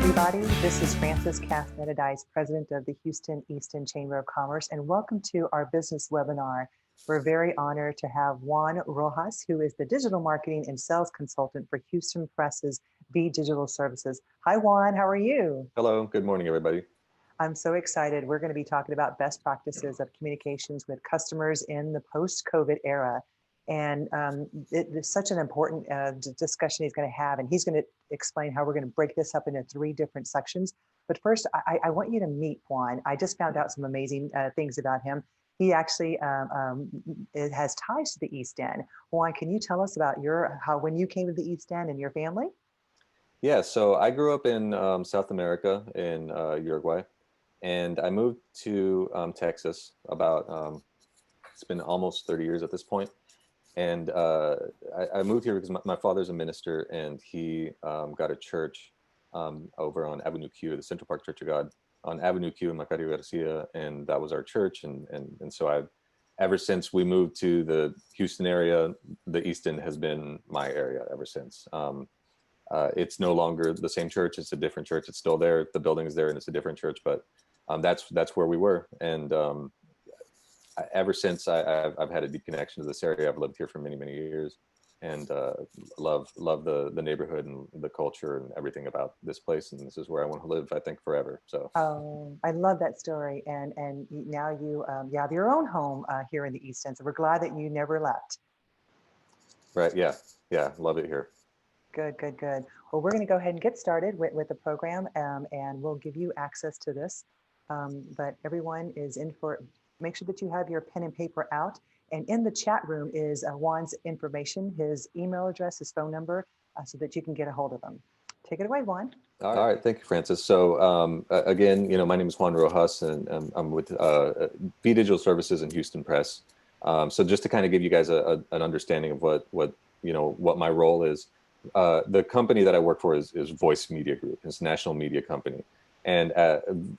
everybody. This is Frances Castaneda-Dice, President of the Houston Easton Chamber of Commerce, and welcome to our business webinar. We're very honored to have Juan Rojas, who is the Digital Marketing and Sales Consultant for Houston Press's VDigital Services. Hi, Juan. How are you? Hello. Good morning, everybody. I'm so excited. We're going to be talking about best practices of communications with customers in the post-COVID era. And it's such an important discussion he's going to have, and he's going to explain how we're going to break this up into 3 different sections. But first, I want you to meet Juan. I just found out some amazing things about him. He actually has ties to the East End. Juan, can you tell us about when you came to the East End and your family? Yeah, so I grew up in South America in Uruguay, and I moved to Texas about, it's been almost 30 years at this point. And I moved here because my father's a minister, and he got a church over on Avenue Q, the Central Park Church of God, on Avenue Q in Macario Garcia, and that was our church. And so ever since we moved to the Houston area, the East End has been my area ever since. It's no longer the same church; it's a different church. It's still there; the building is there, and it's a different church. But that's where we were, and ever since I've had a deep connection to this area. I've lived here for many years, and love the neighborhood and the culture and everything about this place. And this is where I want to live, I think, forever. So I love that story. And now you have your own home here in the East End. So we're glad that you never left. Right. Yeah. Love it here. Good. Well, we're going to go ahead and get started with the program, and we'll give you access to this. But everyone is in for. Make sure that you have your pen and paper out. And in the chat room is Juan's information, his email address, his phone number, so that you can get a hold of him. Take it away, Juan. All right. Thank you, Francis. So again, my name is Juan Rojas, and I'm with VDigital Services in Houston Press. So just to kind of give you guys an understanding of what my role is, the company that I work for is Voice Media Group. It's a national media company. And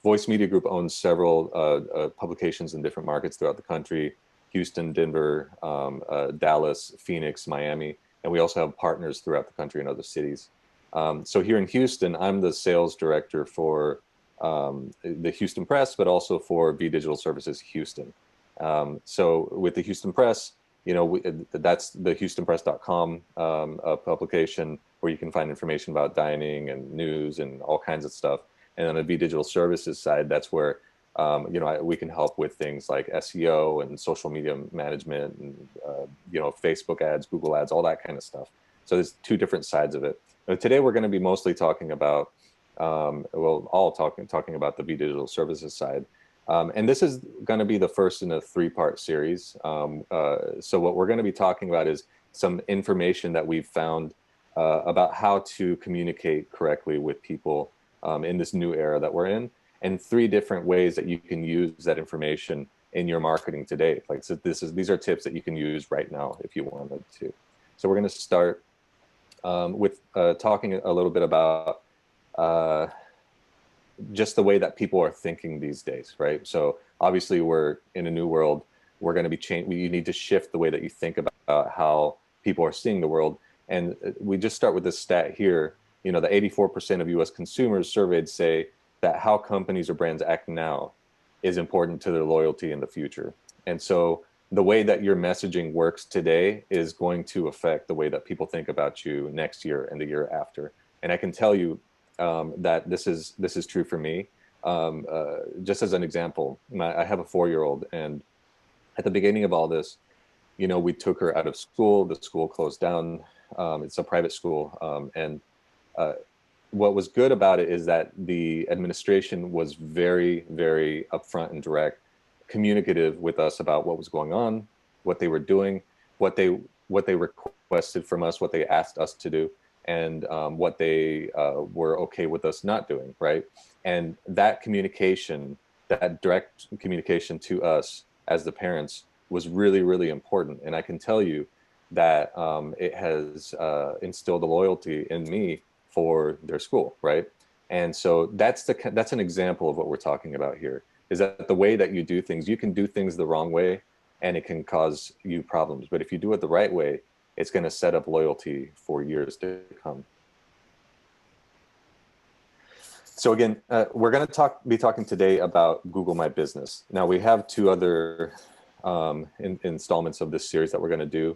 Voice Media Group owns several publications in different markets throughout the country: Houston, Denver, Dallas, Phoenix, Miami. And we also have partners throughout the country in other cities. So here in Houston, I'm the sales director for the Houston Press, but also for VDigital Services Houston. So with the Houston Press, that's the HoustonPress.com publication, where you can find information about dining and news and all kinds of stuff. And on the VDigital Services side, that's where we can help with things like SEO and social media management and Facebook ads, Google ads, all that kind of stuff. So there's 2 different sides of it. Today we're going to be mostly talking about talking about the VDigital Services side. And this is going to be the first in a 3-part series. So what we're going to be talking about is some information that we've found about how to communicate correctly with people in this new era that we're in, and 3 different ways that you can use that information in your marketing today. So these are tips that you can use right now if you wanted to. So we're going to start with talking a little bit about just the way that people are thinking these days, right? So obviously we're in a new world. We're going to be you need to shift the way that you think about how people are seeing the world. And we just start with this stat here. The 84% of U.S. consumers surveyed say that how companies or brands act now is important to their loyalty in the future. And so the way that your messaging works today is going to affect the way that people think about you next year and the year after. And I can tell you that this is true for me. Just as an example, I have a 4-year-old, and at the beginning of all this, we took her out of school. The school closed down. It's a private school, and what was good about it is that the administration was very upfront and direct, communicative with us about what was going on, what they were doing, what they requested from us, what they asked us to do, and what they were okay with us not doing, right? And that communication, that direct communication to us as the parents, was really important. And I can tell you that it has instilled a loyalty in me for their school, right? And so that's an example of what we're talking about here, is that the way that you do things, you can do things the wrong way and it can cause you problems. But if you do it the right way, it's going to set up loyalty for years to come. So again, we're going to be talking today about Google My Business. Now we have two other installments of this series that we're going to do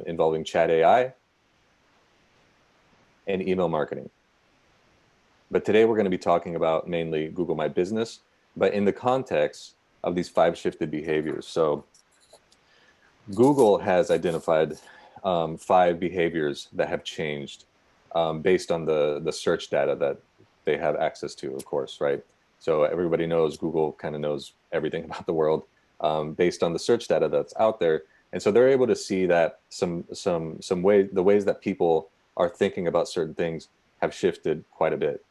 involving chat AI and email marketing. But today we're going to be talking about mainly Google My Business, but in the context of these 5 shifted behaviors. So Google has identified 5 behaviors that have changed based on the search data that they have access to, of course, right? So everybody knows Google kind of knows everything about the world based on the search data that's out there. And so they're able to see that the ways that people are thinking about certain things have shifted quite a bit.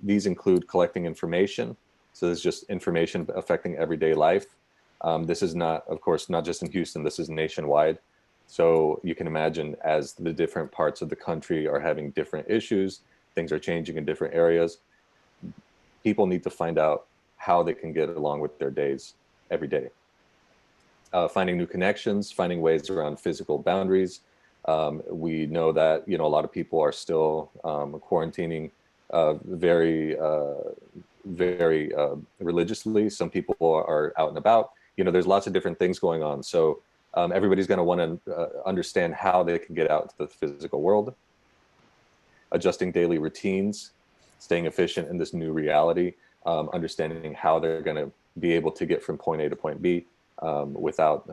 These include collecting information. So there's just information affecting everyday life. This is not, of course, not just in Houston, this is nationwide. So you can imagine as the different parts of the country are having different issues, things are changing in different areas. People need to find out how they can get along with their days every day. Finding new connections, finding ways around physical boundaries. We know that, a lot of people are still quarantining very religiously. Some people are out and about. There's lots of different things going on. So everybody's going to want to understand how they can get out to the physical world. Adjusting daily routines, staying efficient in this new reality, understanding how they're going to be able to get from point A to point B without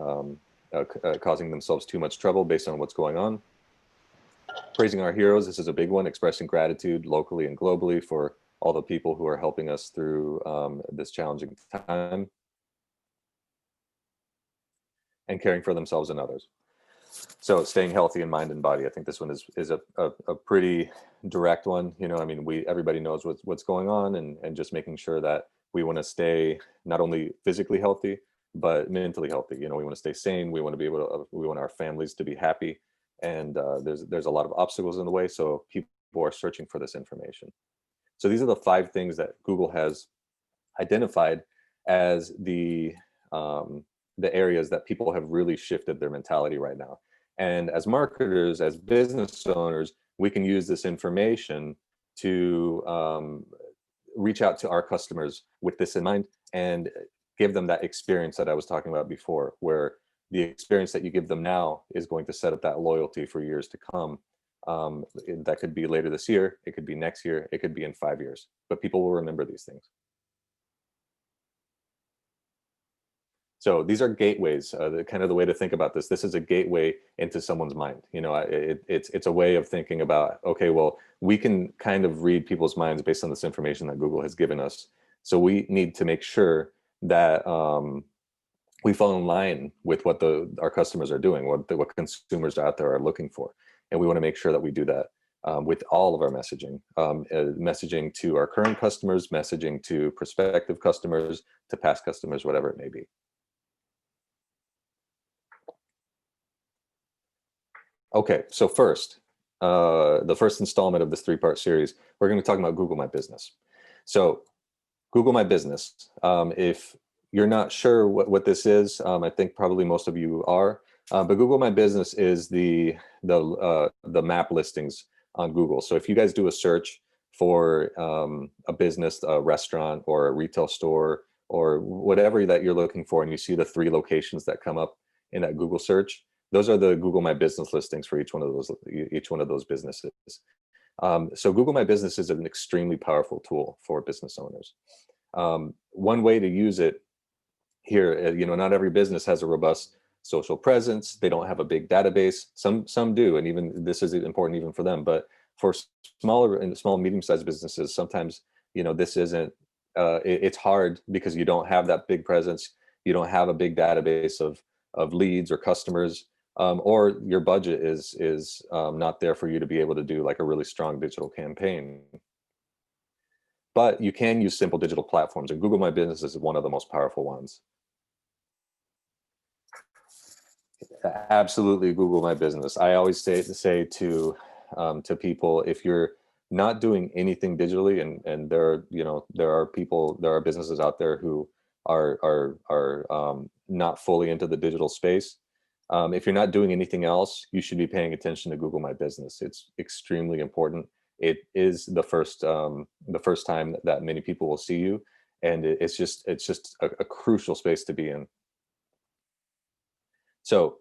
causing themselves too much trouble based on what's going on. Praising our heroes, this is a big one, expressing gratitude locally and globally for all the people who are helping us through this challenging time. And caring for themselves and others. So staying healthy in mind and body. I think this one is a pretty direct one. Everybody knows what's going on, and just making sure that we want to stay not only physically healthy, but mentally healthy. We want to stay sane. We want to be able to, we want our families to be happy. And there's a lot of obstacles in the way. So people are searching for this information. So these are the 5 things that Google has identified as the areas that people have really shifted their mentality right now. And as marketers, as business owners, we can use this information to reach out to our customers with this in mind and give them that experience that I was talking about before, where the experience that you give them now is going to set up that loyalty for years to come. That could be later this year, it could be next year, it could be in 5 years, but people will remember these things. So these are gateways, kind of the way to think about this. This is a gateway into someone's mind. It's a way of thinking about, okay, well, we can kind of read people's minds based on this information that Google has given us. So we need to make sure that we fall in line with what our customers are doing, what consumers out there are looking for. And we want to make sure that we do that with all of our messaging, messaging to our current customers, messaging to prospective customers, to past customers, whatever it may be. Okay, so first, the first installment of this 3-part series, we're going to talk about Google My Business. So Google My Business, if you're not sure what this is, I think probably most of you are, but Google My Business is the map listings on Google. So if you guys do a search for a business, a restaurant or a retail store or whatever that you're looking for, and you see the 3 locations that come up in that Google search, those are the Google My Business listings for each one of those businesses. So Google My Business is an extremely powerful tool for business owners. One way to use it here, not every business has a robust social presence. They don't have a big database. Some do, and even this is important even for them. But for small, medium-sized businesses, sometimes this isn't. It's hard because you don't have that big presence. You don't have a big database of leads or customers. Or your budget is not there for you to be able to do like a really strong digital campaign. But you can use simple digital platforms, and Google My Business is one of the most powerful ones. Absolutely, Google My Business. I always say to people, if you're not doing anything digitally, and there are businesses out there who are not fully into the digital space. If you're not doing anything else, you should be paying attention to Google My Business. It's extremely important. it is the first time that many people will see you, and it's just a crucial space to be in. So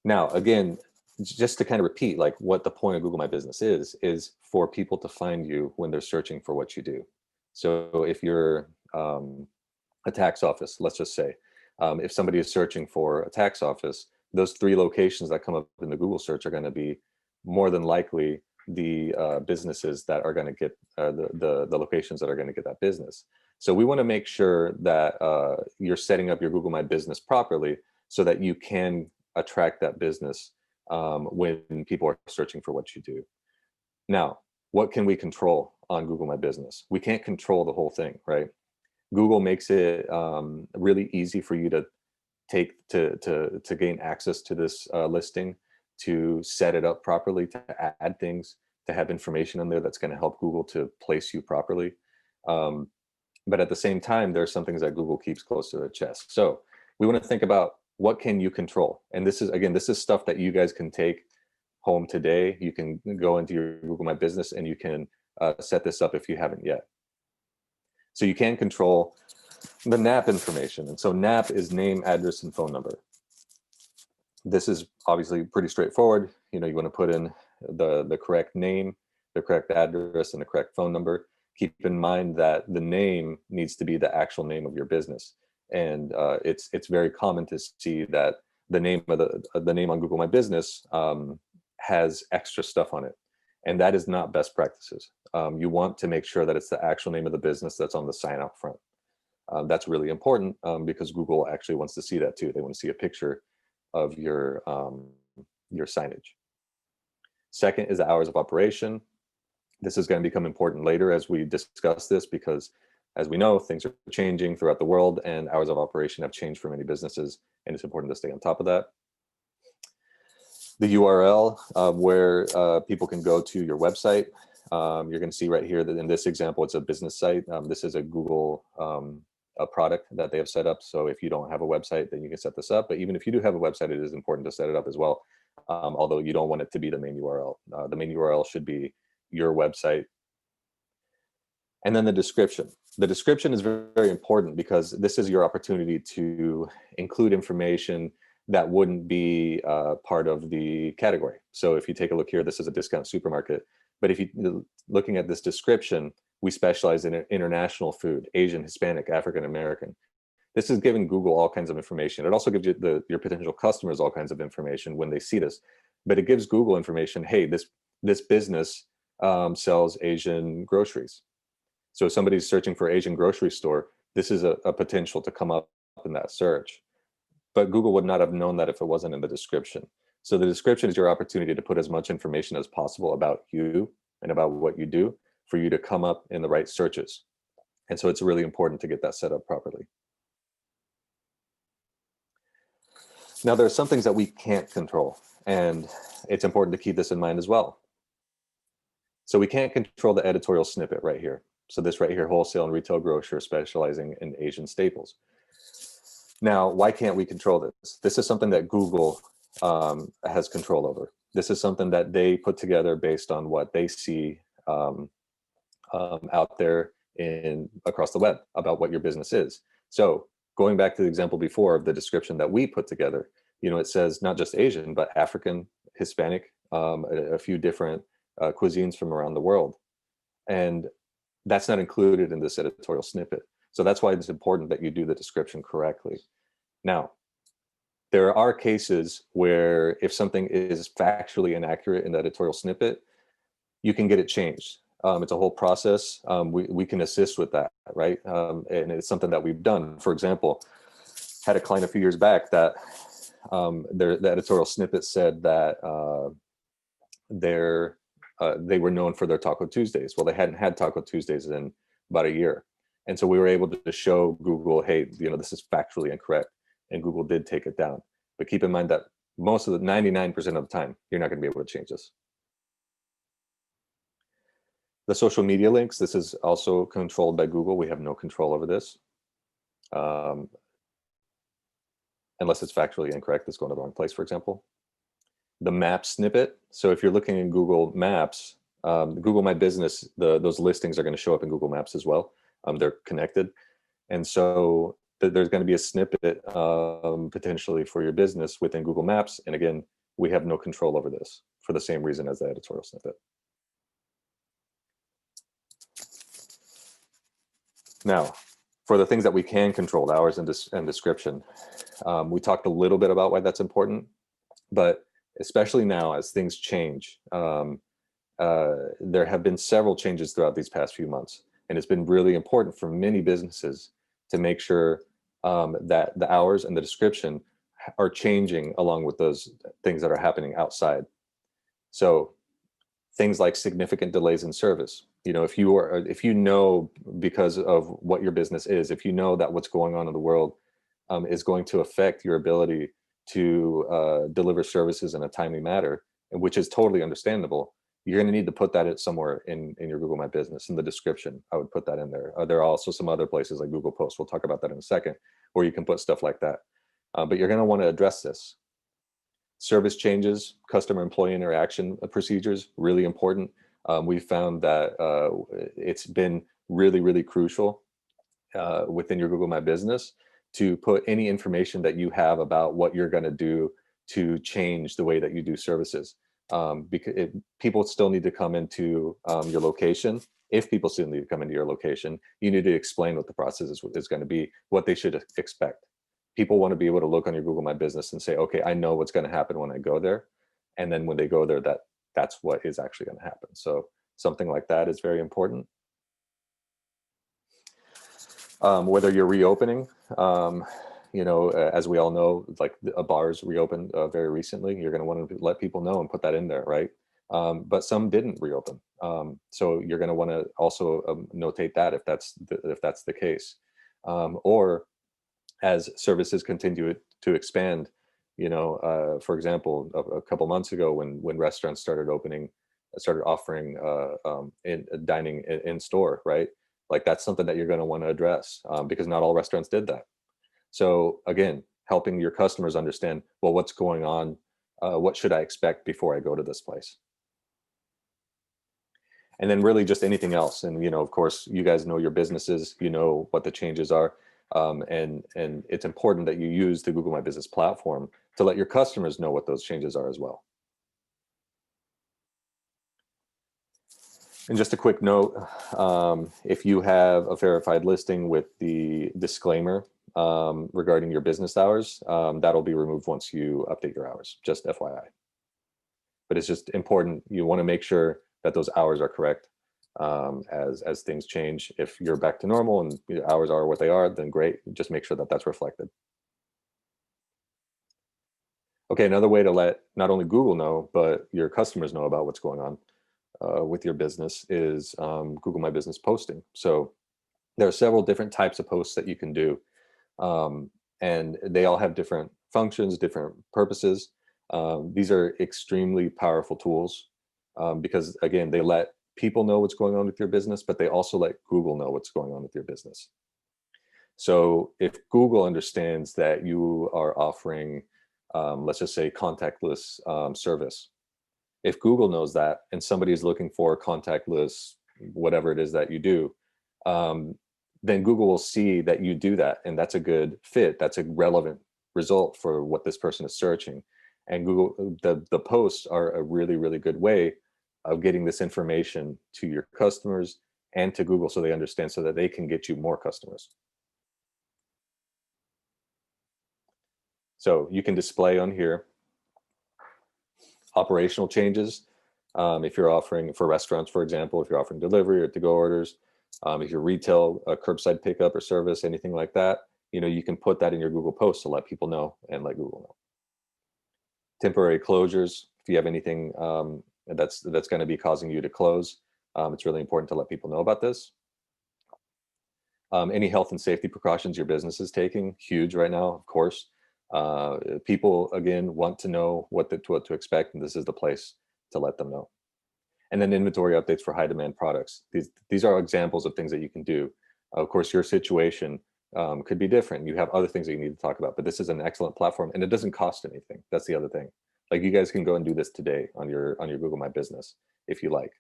now, again, just to kind of repeat, like what the point of Google My Business is for people to find you when they're searching for what you do. So if you're a tax office, let's just say, if somebody is searching for a tax office, those 3 locations that come up in the Google search are going to be more than likely the businesses that are going to get the locations that are going to get that business. So we want to make sure that you're setting up your Google My Business properly so that you can attract that business when people are searching for what you do. Now, what can we control on Google My Business? We can't control the whole thing, right? Google makes it really easy for you to gain access to this listing, to set it up properly, to add things, to have information in there that's going to help Google to place you properly. But at the same time, there are some things that Google keeps close to their chest. So we want to think about what can you control? And this is stuff that you guys can take home today. You can go into your Google My Business and you can set this up if you haven't yet. So you can control the NAP information. And so NAP is name, address, and phone number. This is obviously pretty straightforward. You know, you want to put in the correct name, the correct address, and the correct phone number. Keep in mind that the name needs to be the actual name of your business. And it's very common to see that the name on Google My Business has extra stuff on it. And that is not best practices. You want to make sure that it's the actual name of the business that's on the sign out front. That's really important because Google actually wants to see that too. They want to see a picture of your signage. Second is the hours of operation. This is going to become important later as we discuss this because, as we know, things are changing throughout the world and hours of operation have changed for many businesses, and it's important to stay on top of that. The URL where people can go to your website. You're going to see right here that in this example, it's a business site. This is a Google a product that they have set up. So if you don't have a website, then you can set this up. But even if you do have a website, it is important to set it up as well. Although you don't want it to be the main URL. The main URL should be your website. And then the description. The description is very, very important because this is your opportunity to include information that wouldn't be part of the category. So if you take a look here, this is a discount supermarket. But if you looking at this description, we specialize in international food, Asian, Hispanic, African American. This is giving Google all kinds of information. It also gives you your potential customers all kinds of information when they see this. But it gives Google information. Hey, this business sells Asian groceries. So if somebody's searching for Asian grocery store, this is a potential to come up in that search. But Google would not have known that if it wasn't in the description. So the description is your opportunity to put as much information as possible about you and about what you do for you to come up in the right searches. And so it's really important to get that set up properly. Now, there are some things that we can't control, and it's important to keep this in mind as well. So we can't control the editorial snippet right here. So this right here, wholesale and retail grocer specializing in Asian staples. Now, why can't we control this? This is something that Google has control over. This is something that they put together based on what they see out there across the web about what your business is. So going back to the example before of the description that we put together, you know, it says not just Asian, but African, Hispanic, a few different cuisines from around the world. And that's not included in this editorial snippet. So that's why it's important that you do the description correctly. Now, there are cases where if something is factually inaccurate in the editorial snippet, you can get it changed. It's a whole process. We can assist with that, right? And it's something that we've done. For example, had a client a few years back that the editorial snippet said that they were known for their Taco Tuesdays. Well, they hadn't had Taco Tuesdays in about a year. And so we were able to show Google, hey, you know, this is factually incorrect. And Google did take it down. But keep in mind that most of the 99% of the time, you're not going to be able to change this. The social media links, this is also controlled by Google. We have no control over this. Unless it's factually incorrect, it's going to the wrong place, for example. The map snippet. So if you're looking in Google Maps, Google My Business, those listings are going to show up in Google Maps as well. They're connected. And so there's going to be a snippet potentially for your business within Google Maps. And again, we have no control over this for the same reason as the editorial snippet. Now, for the things that we can control, hours and description, we talked a little bit about why that's important, but especially now as things change, there have been several changes throughout these past few months. And it's been really important for many businesses to make sure that the hours and the description are changing along with those things that are happening outside. So things like significant delays in service. If you know, because of what your business is, if you know that what's going on in the world is going to affect your ability to deliver services in a timely manner, which is totally understandable, you're going to need to put that somewhere in your Google My Business. In the description, I would put that in there. There are also some other places like Google Posts. We'll talk about that in a second, where you can put stuff like that. But you're going to want to address this. Service changes, customer employee interaction procedures, really important. We found that it's been really, really crucial within your Google My Business to put any information that you have about what you're going to do to change the way that you do services. Because people still need to come into your location. If people still need to come into your location, you need to explain what the process is going to be, what they should expect. People want to be able to look on your Google My Business and say, okay, I know what's going to happen when I go there. And then when they go there, that's what is actually going to happen. So something like that is very important. Whether you're reopening, as we all know, like bars reopened very recently, you're going to want to let people know and put that in there, right? But some didn't reopen. So you're going to want to also notate that if that's the case. Or as services continue to expand, for example, a couple months ago when restaurants started offering dining in store, right? Like that's something that you're going to want to address because not all restaurants did that. So again, helping your customers understand, well, what's going on? What should I expect before I go to this place? And then really just anything else. And, of course, you guys know your businesses, you know what the changes are. And it's important that you use the Google My Business platform to let your customers know what those changes are as well. And just a quick note, if you have a verified listing with the disclaimer regarding your business hours, that'll be removed once you update your hours, just FYI. But it's just important. You want to make sure that those hours are correct as things change. If you're back to normal and your hours are what they are, then great. Just make sure that that's reflected. Okay, another way to let not only Google know, but your customers know about what's going on with your business is Google My Business posting. So there are several different types of posts that you can do. And they all have different functions, different purposes. These are extremely powerful tools because, again, they let people know what's going on with your business, but they also let Google know what's going on with your business. So if Google understands that you are offering, let's just say, contactless service, if Google knows that and somebody is looking for contactless, whatever it is that you do, then Google will see that you do that. And that's a good fit. That's a relevant result for what this person is searching. And Google, the posts are a really, really good way of getting this information to your customers and to Google so they understand, so that they can get you more customers. So you can display on here operational changes. If you're offering for restaurants, for example, if you're offering delivery or to-go orders, if you're retail, curbside pickup or service, anything like that, you can put that in your Google Posts to let people know and let Google know. Temporary closures, if you have anything that's going to be causing you to close, it's really important to let people know about this. Any health and safety precautions your business is taking, huge right now, of course. People, again, want to know what to expect, and this is the place to let them know. And then inventory updates for high demand products. These are examples of things that you can do. Of course, your situation could be different. You have other things that you need to talk about, but this is an excellent platform and it doesn't cost anything. That's the other thing. Like, you guys can go and do this today on your Google My Business if you like.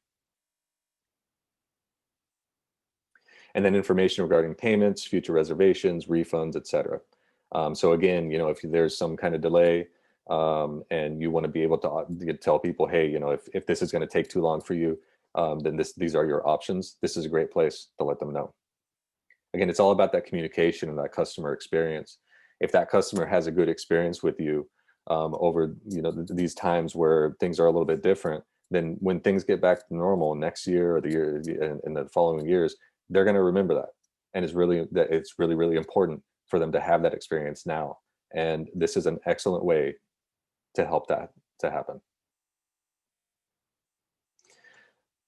and then information regarding payments, future reservations, refunds, etc. So again, you know, if there's some kind of delay and you want to be able to tell people, hey, you know, if this is going to take too long for you, then these are your options. This is a great place to let them know. Again, it's all about that communication and that customer experience. If that customer has a good experience with you over, you know, these times where things are a little bit different, then when things get back to normal next year or the year in the following years, they're going to remember that. And it's really, really important for them to have that experience now. And this is an excellent way to help that to happen.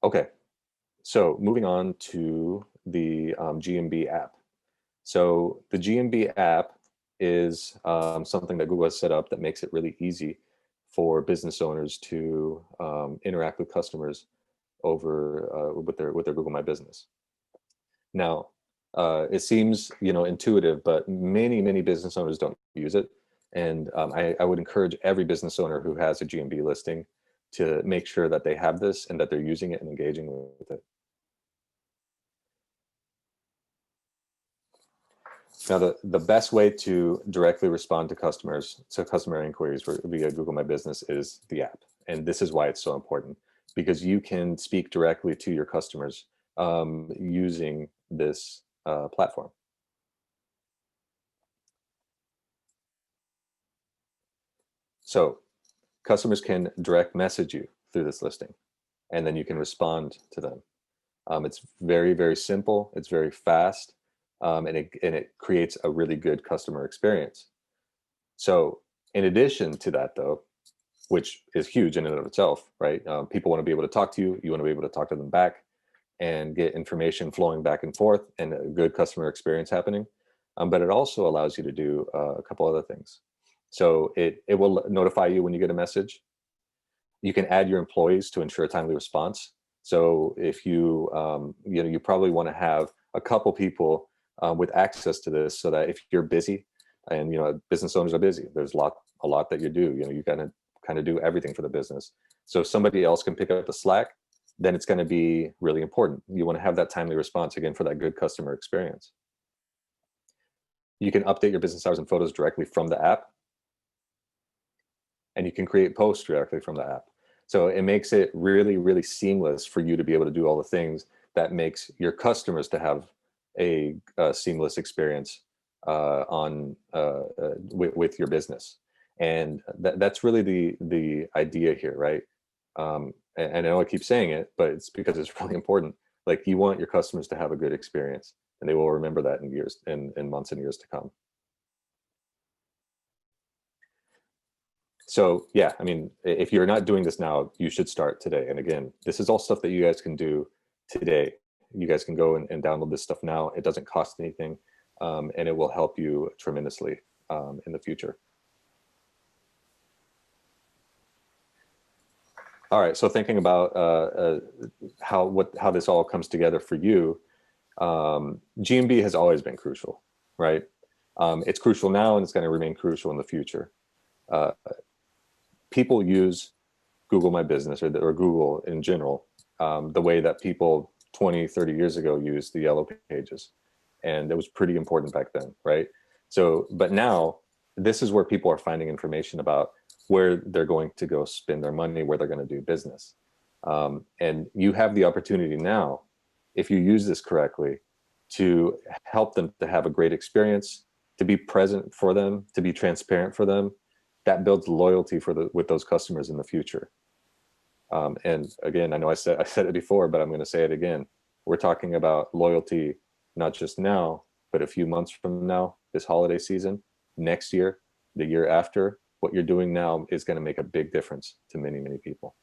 Okay, so moving on to the GMB app. So the GMB app is something that Google has set up that makes it really easy for business owners to interact with customers over with their Google My Business. Now, it seems, you know, intuitive, but many business owners don't use it. And I would encourage every business owner who has a GMB listing to make sure that they have this and that they're using it and engaging with it. Now, the best way to directly respond to customer inquiries via Google My Business is the app. And this is why it's so important, because you can speak directly to your customers using this platform. So customers can direct message you through this listing, and then you can respond to them. It's very, very simple. It's very fast. And it creates a really good customer experience. So in addition to that, though, which is huge in and of itself, right? People want to be able to talk to you. You want to be able to talk to them back and get information flowing back and forth and a good customer experience happening. But it also allows you to do a couple other things. So it will notify you when you get a message. You can add your employees to ensure a timely response. So if you, you know, you probably want to have a couple people with access to this, so that if you're busy, and you know, business owners are busy, there's a lot that you do. You know, you gotta kind of do everything for the business. So if somebody else can pick up the slack, then it's going to be really important. You want to have that timely response again for that good customer experience. You can update your business hours and photos directly from the app, and you can create posts directly from the app. So it makes it really, really seamless for you to be able to do all the things that makes your customers to have a seamless experience with your business. And that's really the idea here, right? And I know I keep saying it, but it's because it's really important. Like, you want your customers to have a good experience, and they will remember that in years, in months and years to come. So yeah, I mean, if you're not doing this now, you should start today. And again, this is all stuff that you guys can do today. You guys can go and download this stuff now. It doesn't cost anything, and it will help you tremendously in the future. All right, so thinking about how this all comes together for you, GMB has always been crucial, right? It's crucial now, and it's going to remain crucial in the future. People use Google My Business, or Google in general, the way that people 20, 30 years ago used the yellow pages. And it was pretty important back then, right? So, but now this is where people are finding information about where they're going to go spend their money, where they're going to do business. And you have the opportunity now, if you use this correctly, to help them to have a great experience, to be present for them, to be transparent for them. That builds loyalty with those customers in the future. And again, I know I said it before, but I'm going to say it again. We're talking about loyalty, not just now, but a few months from now, this holiday season, next year, the year after. What you're doing now is going to make a big difference to many, many people.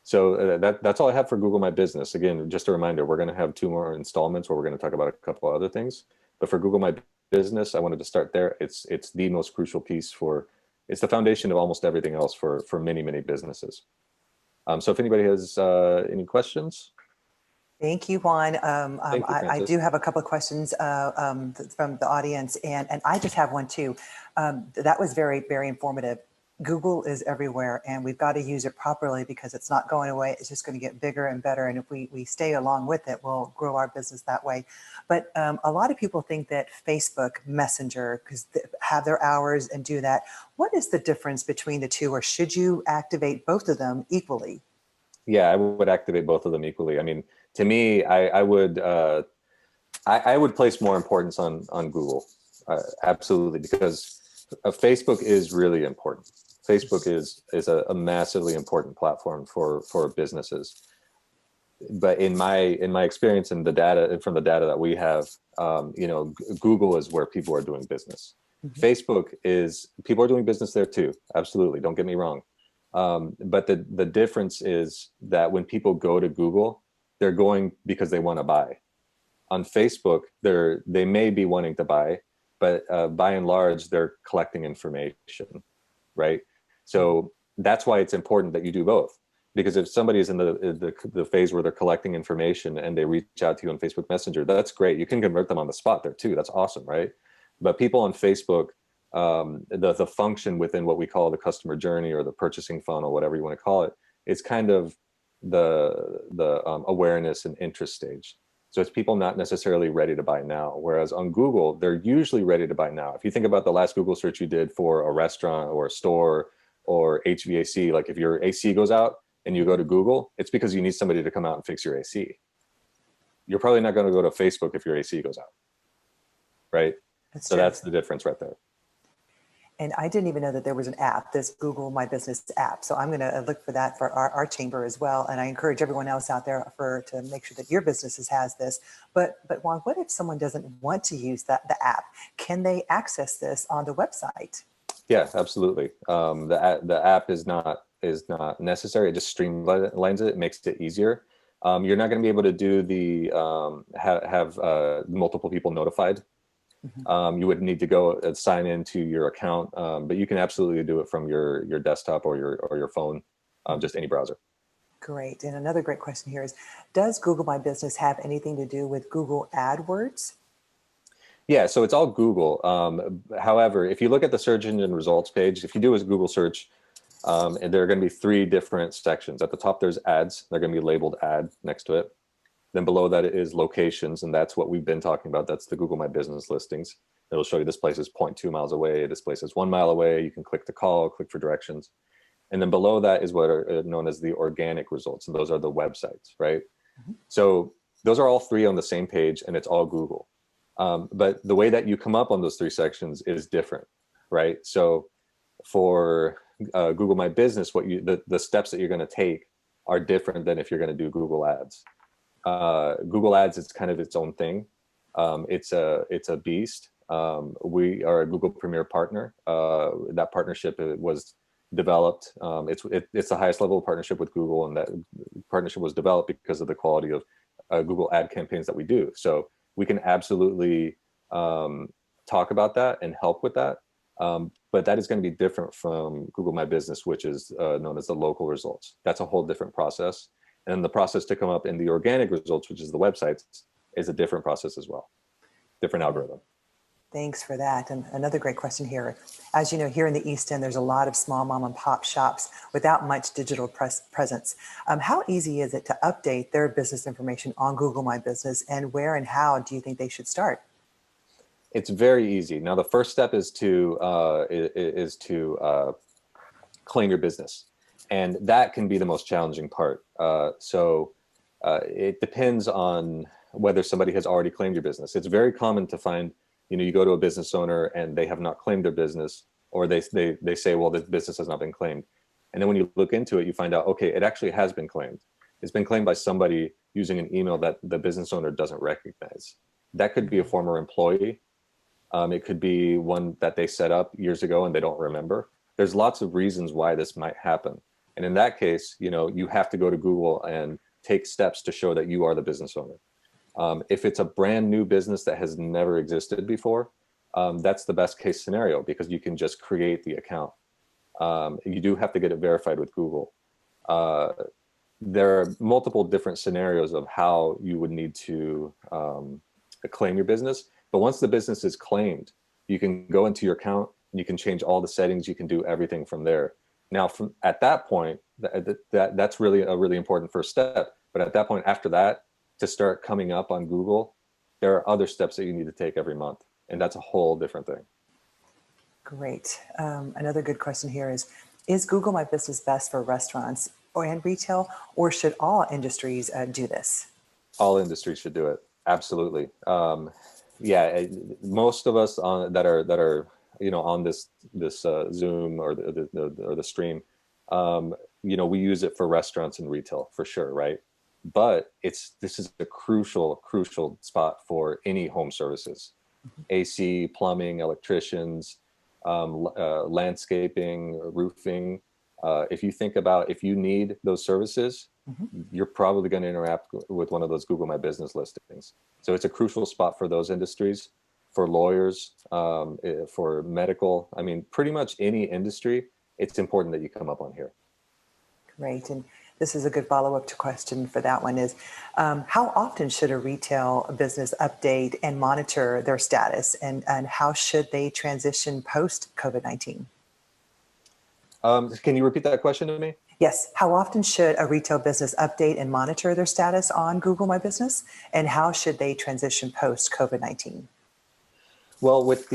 So that's all I have for Google My Business. Again, just a reminder, we're going to have 2 more installments where we're going to talk about a couple of other things. But for Google My Business, I wanted to start there. It's the most crucial piece it's the foundation of almost everything else for many, many businesses. So if anybody has any questions. Thank you, Juan. Thank you, I do have a couple of questions from the audience, and I just have one too. That was very, very informative. Google is everywhere, and we've got to use it properly because it's not going away. It's just going to get bigger and better. And if we stay along with it, we'll grow our business that way. But a lot of people think that Facebook Messenger, because they have their hours and do that. What is the difference between the two, or should you activate both of them equally? Yeah, I would activate both of them equally. I mean, to me, I would place more importance on Google, absolutely, because Facebook is really important. Facebook is a massively important platform for businesses. But in my experience and the data from the data that we have, Google is where people are doing business. Mhm. Facebook is, people are doing business there too. Absolutely, don't get me wrong. But the difference is that when people go to Google, they're going because they want to buy. On Facebook, they may be wanting to buy, but by and large, they're collecting information, right? So that's why it's important that you do both. Because if somebody is in the phase where they're collecting information and they reach out to you on Facebook Messenger, that's great. You can convert them on the spot there too. That's awesome, right? But people on Facebook, the function within what we call the customer journey or the purchasing funnel, whatever you want to call it, is kind of the awareness and interest stage. So it's people not necessarily ready to buy now. Whereas on Google, they're usually ready to buy now. If you think about the last Google search you did for a restaurant or a store or HVAC, like if your AC goes out and you go to Google, it's because you need somebody to come out and fix your AC. You're probably not going to go to Facebook if your AC goes out, right? That's So true. that's the difference right there. And I didn't even know that there was an app, this Google My Business app. So I'm going to look for that for our chamber as well. And I encourage everyone else out there to make sure that your business has this. But Juan, what if someone doesn't want to use the app? Can they access this on the website? Yeah, absolutely. The app is not necessary. It just streamlines it. It makes it easier. You're not going to be able to do the have multiple people notified. Mhm. You would need to go and sign into your account, but you can absolutely do it from your desktop or your phone, just any browser. Great. And another great question here is, does Google My Business have anything to do with Google AdWords? Yeah, so it's all Google. However, if you look at the search engine results page, if you do a Google search, and there are going to be three different sections. At the top, there's ads. They're going to be labeled ad next to it. Then below that is locations, and that's what we've been talking about. That's the Google My Business listings. It'll show you this place is 0.2 miles away. This place is 1 mile away. You can click to call, click for directions. And then below that is what are known as the organic results. And those are the websites, right? Mhm. So those are all three on the same page, and it's all Google. But the way that you come up on those three sections is different, right? So for Google My Business, the steps that you're going to take are different than if you're going to do Google Ads. Google Ads is kind of its own thing. It's a beast. We are a Google Premier partner. That partnership was developed. It's the highest level of partnership with Google, and that partnership was developed because of the quality of Google ad campaigns that we do. So we can absolutely talk about that and help with that. But that is going to be different from Google My Business, which is known as the local results. That's a whole different process. And the process to come up in the organic results, which is the websites, is a different process as well, different algorithm. Thanks for that. And another great question here. As you know, here in the East End, there's a lot of small mom and pop shops without much digital presence. How easy is it to update their business information on Google My Business, and where and how do you think they should start? It's very easy. Now, the first step is to claim your business, and that can be the most challenging part. It depends on whether somebody has already claimed your business. It's very common to find, you go to a business owner and they have not claimed their business, or they say, well, this business has not been claimed. And then when you look into it, you find out, okay, it actually has been claimed. It's been claimed by somebody using an email that the business owner doesn't recognize. That could be a former employee. It could be one that they set up years ago and they don't remember. There's lots of reasons why this might happen. And in that case, you have to go to Google and take steps to show that you are the business owner. If it's a brand new business that has never existed before, that's the best case scenario, because you can just create the account. You do have to get it verified with Google. There are multiple different scenarios of how you would need to claim your business. But once the business is claimed, you can go into your account You can change all the settings. You can do everything from there. Now, at that point, that's really a really important first step. But at that point, after that, to start coming up on Google, there are other steps that you need to take every month. And that's a whole different thing. Great. Another good question here is Google My Business best for restaurants and retail, or should all industries do this? All industries should do it. Absolutely. Yeah, most of us that are on this Zoom or the stream, we use it for restaurants and retail for sure, right? But this is a crucial spot for any home services, AC, plumbing, electricians, landscaping, roofing. If you think about if you need those services, you're probably going to interact with one of those Google My Business listings. So it's a crucial spot for those industries, for lawyers, for medical. I mean, pretty much any industry, it's important that you come up on here. Great. And this is a good follow-up to question for that one is, how often should a retail business update and monitor their status, and how should they transition post-COVID-19? Can you repeat that question to me? Yes. How often should a retail business update and monitor their status on Google My Business, and how should they transition post-COVID-19? Well, with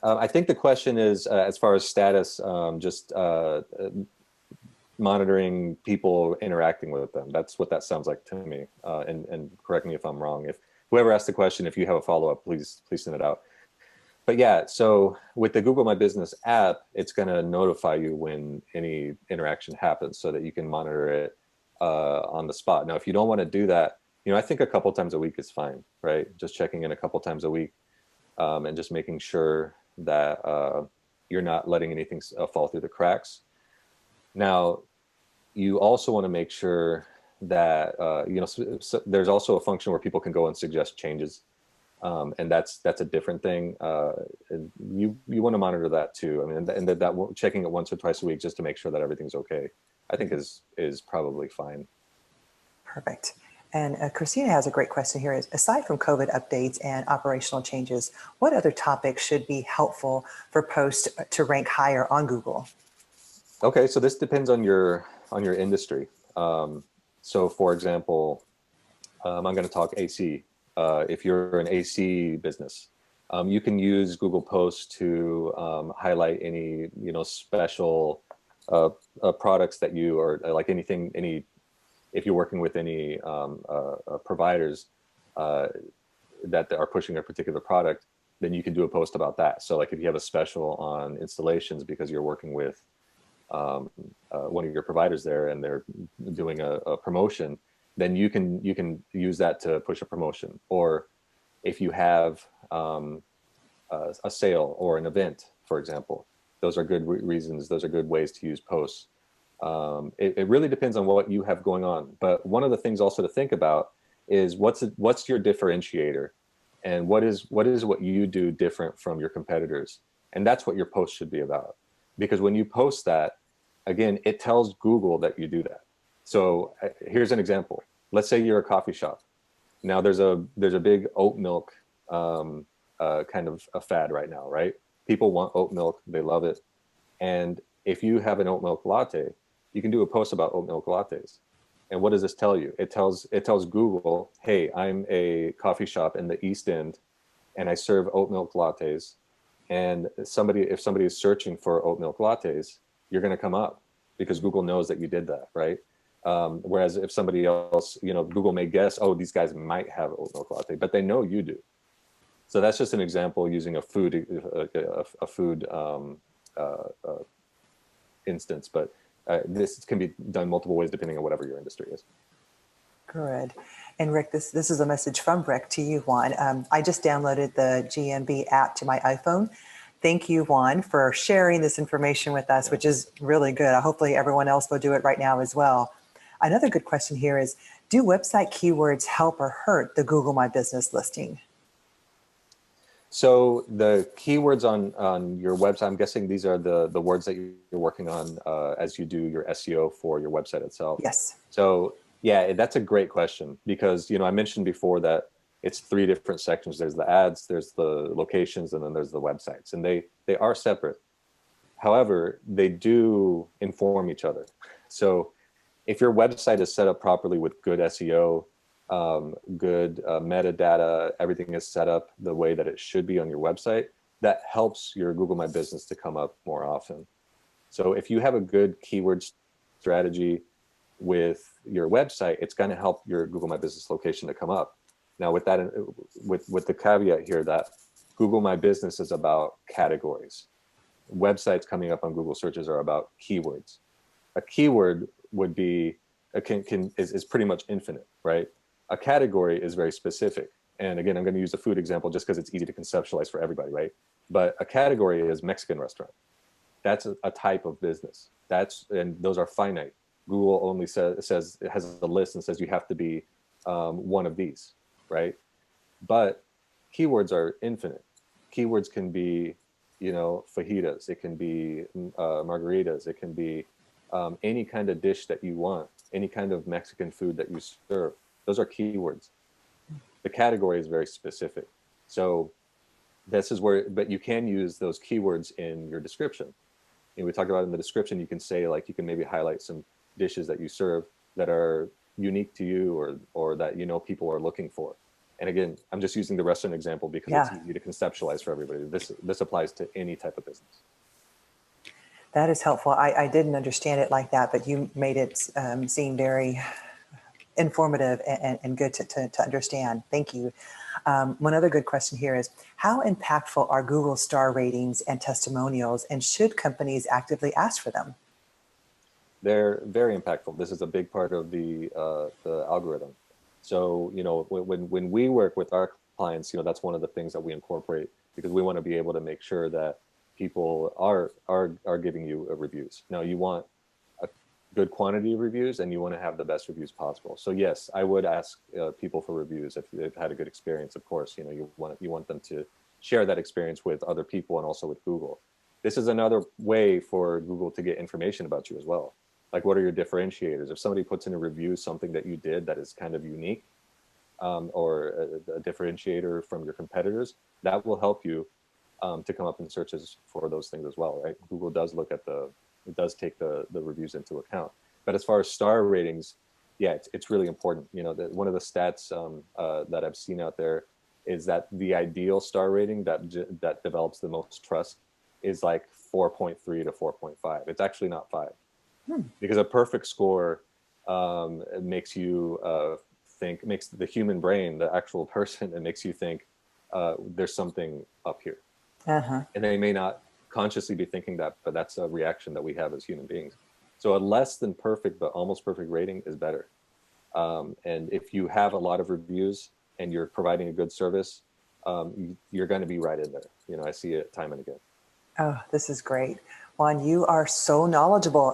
I think the question is, as far as status, just monitoring people interacting with them. That's what that sounds like to me. And correct me if I'm wrong. If whoever asked the question, if you have a follow-up, please send it out. But yeah, so with the Google My Business app, it's going to notify you when any interaction happens so that you can monitor it on the spot. Now, if you don't want to do that, I think a couple times a week is fine, right? Just checking in a couple times a week and just making sure that you're not letting anything fall through the cracks. Now, you also want to make sure that, so there's also a function where people can go and suggest changes. And that's a different thing. You want to monitor that too. I mean, and that checking it once or twice a week just to make sure that everything's okay, I think is probably fine. Perfect. And Christina has a great question here. Aside from COVID updates and operational changes, what other topics should be helpful for posts to rank higher on Google? Okay, so this depends on your industry. So for example, I'm going to talk AC. If you're an AC business, you can use Google Posts to highlight any special products that you or like if you're working with any providers that are pushing a particular product, then you can do a post about that. So like if you have a special on installations because you're working with one of your providers there and they're doing a promotion, then you can use that to push a promotion. Or if you have a sale or an event, for example, those are good reasons. Those are good ways to use posts. It really depends on what you have going on. But one of the things also to think about is what's your differentiator, and what is what you do different from your competitors, and that's what your post should be about. Because when you post that, again, it tells Google that you do that. So here's an example. Let's say you're a coffee shop. Now there's a big oat milk kind of a fad right now, right? People want oat milk, they love it. And if you have an oat milk latte, you can do a post about oat milk lattes. And what does this tell you? It tells Google, hey, I'm a coffee shop in the East End and I serve oat milk lattes. And if somebody is searching for oat milk lattes, you're going to come up because Google knows that you did that, right? Whereas if somebody else, Google may guess, oh, these guys might have oat milk latte, but they know you do. So that's just an example using a food instance, but this can be done multiple ways depending on whatever your industry is. Good. And Rick, this is a message from Rick to you, Juan. I just downloaded the GMB app to my iPhone. Thank you, Juan, for sharing this information with us, which is really good. Hopefully everyone else will do it right now as well. Another good question here is, do website keywords help or hurt the Google My Business listing? So the keywords on your website, I'm guessing these are the words that you're working on as you do your SEO for your website itself. Yes. So yeah, that's a great question because, I mentioned before that, it's three different sections. There's the ads, there's the locations, and then there's the websites, and they are separate. However, they do inform each other. So if your website is set up properly with good SEO, good metadata, everything is set up the way that it should be on your website, that helps your Google My Business to come up more often. So if you have a good keyword strategy with your website, it's going to help your Google My Business location to come up. Now, with that, with the caveat here that Google My Business is about categories. Websites coming up on Google searches are about keywords. A keyword would be is pretty much infinite, right? A category is very specific. And again, I'm going to use the food example just because it's easy to conceptualize for everybody, right? But a category is Mexican restaurant. That's a type of business. And those are finite. Google only says it has a list and says you have to be one of these, right? But keywords are infinite. Keywords can be, fajitas. It can be margaritas. It can be any kind of dish that you want, any kind of Mexican food that you serve. Those are keywords. The category is very specific. So this is where, but you can use those keywords in your description. We talked about in the description, you can say, like, you can maybe highlight some dishes that you serve that are unique to you or that people are looking for. And again, I'm just using the restaurant example because it's easy to conceptualize for everybody. This applies to any type of business. That is helpful. I didn't understand it like that, but you made it seem very informative and good to understand. Thank you. One other good question here is, how impactful are Google star ratings and testimonials, and should companies actively ask for them? They're very impactful. This is a big part of the algorithm. So, when we work with our clients, that's one of the things that we incorporate, because we want to be able to make sure that people are giving you reviews. Now, you want a good quantity of reviews, and you want to have the best reviews possible. So yes, I would ask people for reviews if they've had a good experience. Of course, you want them to share that experience with other people and also with Google. This is another way for Google to get information about you as well. Like, what are your differentiators? If somebody puts in a review something that you did that is kind of unique, or a differentiator from your competitors, that will help you to come up in searches for those things as well, right? Google does look at it does take the reviews into account. But as far as star ratings, yeah, it's really important. One of the stats that I've seen out there is that the ideal star rating that develops the most trust is like 4.3 to 4.5. It's actually not 5. Because a perfect score makes you makes the human brain, the actual person, it makes you think there's something up here. And they may not consciously be thinking that, but that's a reaction that we have as human beings. So a less than perfect but almost perfect rating is better. And if you have a lot of reviews and you're providing a good service, you're going to be right in there. I see it time and again. Oh, this is great. Juan, you are so knowledgeable.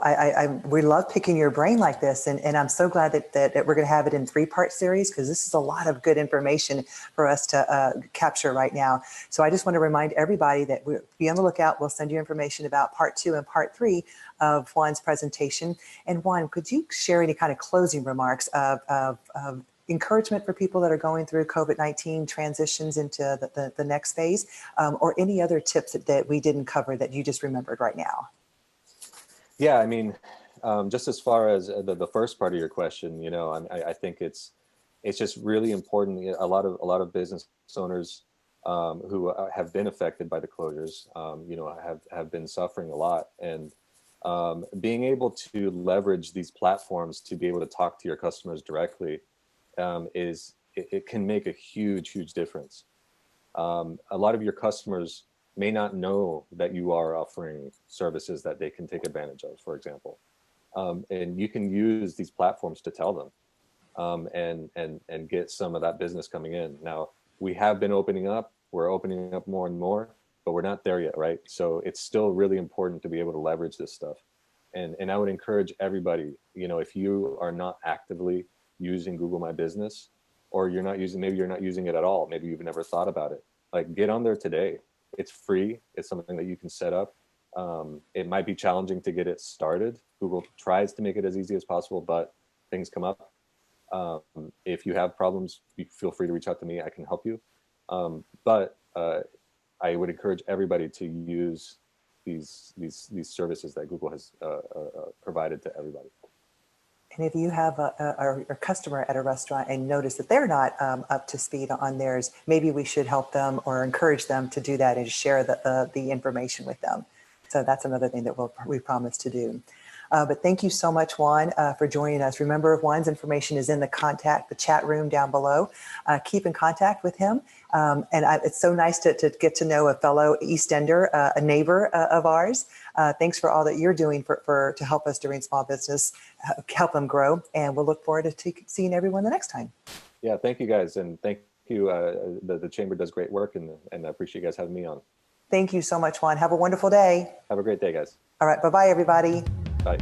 We love picking your brain like this. And I'm so glad that we're going to have it in 3-part series, because this is a lot of good information for us to capture right now. So I just want to remind everybody that we'll be on the lookout. We'll send you information about part 2 and part 3 of Juan's presentation. And Juan, could you share any kind of closing remarks of encouragement for people that are going through COVID-19 transitions into the next phase, or any other tips that we didn't cover that you just remembered right now? Yeah, I mean, just as far as the first part of your question, I think it's just really important. A lot of business owners who have been affected by the closures, have been suffering a lot, and being able to leverage these platforms to be able to talk to your customers directly it can make a huge difference. A lot of your customers may not know that you are offering services that they can take advantage of, for example. And you can use these platforms to tell them and get some of that business coming in. Now, we have been opening up. We're opening up more and more, but we're not there yet, right? So it's still really important to be able to leverage this stuff. And I would encourage everybody, if you are not actively using Google My Business, or maybe you're not using it at all. Maybe you've never thought about it. Like, get on there today. It's free. It's something that you can set up. It might be challenging to get it started. Google tries to make it as easy as possible, but things come up. If you have problems, feel free to reach out to me. I can help you. But I would encourage everybody to use these services that Google has provided to everybody. And if you have a customer at a restaurant and notice that they're not up to speed on theirs, maybe we should help them or encourage them to do that and share the information with them. So that's another thing that we promise to do. But thank you so much, Juan, for joining us. Remember, Juan's information is in the chat room down below. Keep in contact with him. It's so nice to get to know a fellow East Ender, a neighbor of ours. Thanks for all that you're doing to help us during small business, help them grow. And we'll look forward to seeing everyone the next time. Yeah, thank you guys. And thank you. The Chamber does great work, and I appreciate you guys having me on. Thank you so much, Juan. Have a wonderful day. Have a great day, guys. All right. Bye-bye, everybody. Bye.